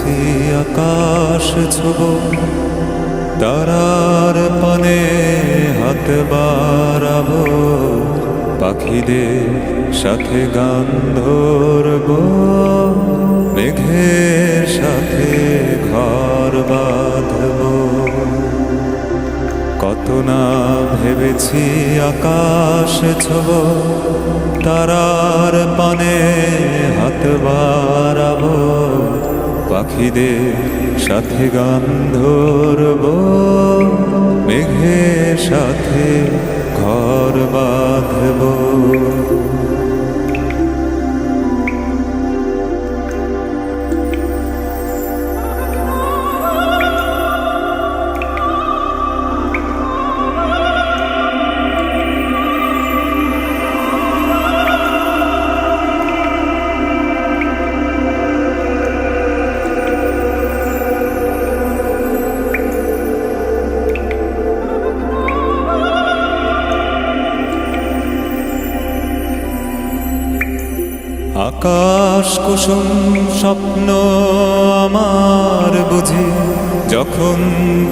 ভেবেছি আকাশ ছোব, তারার পানে হাত বাড়াবো, পাখিদের সাথে গান ধরব, মেঘের সাথে ঘর বাঁধব। কত না ভেবেছি আকাশ ছোব, তারার পানে হাত বাড়াবো, পাখিদের সাথে গান ধরব, মেঘের সাথে ঘর বাঁধব। আকাশ কুসুম স্বপ্ন আমার বুঝি, যখন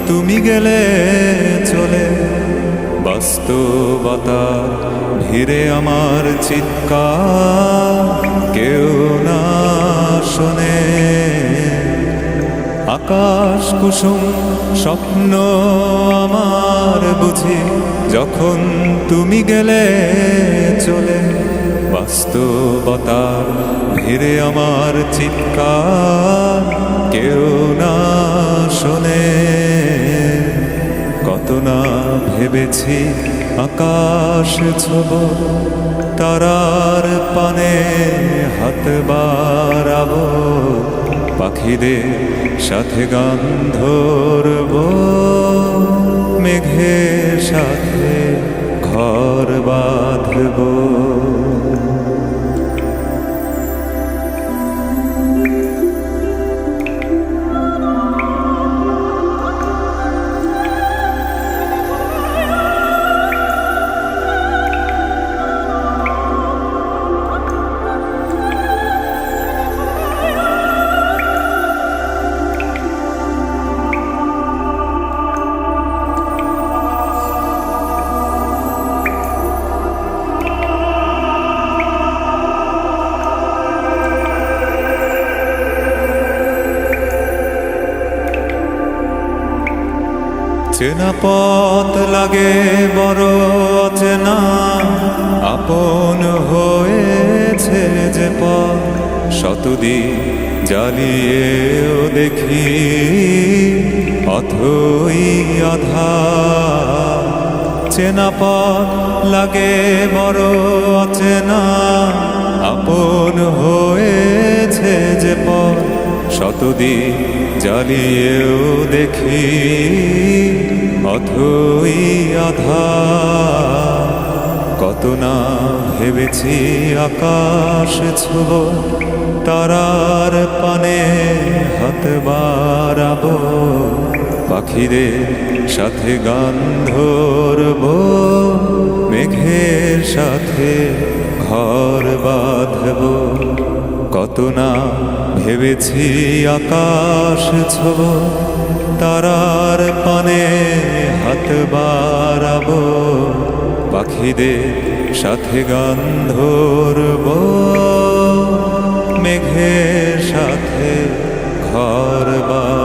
তুমি গেলে চলে, বাস্তবতা ভিড়ে আমার চিৎকার কেউ না শোনে। আকাশ কুসুম স্বপ্ন আমার বুঝি, যখন তুমি গেলে চলে, বাস্তবতার ভিড়ে আমার চিৎকার কেউ না শোনে। কত না ভেবেছি আকাশ ছোব, তারার পানে হাত বাড়াবো, পাখিদের সাথে গান ধরব, মেঘের সাথে ঘর বাঁধব। চেনা পথ লাগে বড় অচেনা, আপন হয়েছে যে পথ, শতদিন জ্বালিয়েও দেখি অথই আধার। চেনা পথ লাগে বড় অচেনা, আপন হয়েছে যে পথ, শতদিন জ্বালিয়েও দেখি অথই আধার। কত না ভেবেছি আকাশ ছোব, তারার পানে হাত বাড়াবো, পাখিদের সাথে গান ধরব, মেঘের সাথে ঘর বাঁধব। কত না ভেবেছি আকাশ ছোব, তারার পানে হাত বাড়াবো, পাখিদের সাথে গান ধরব, মেঘের সাথে ঘর বাঁধব।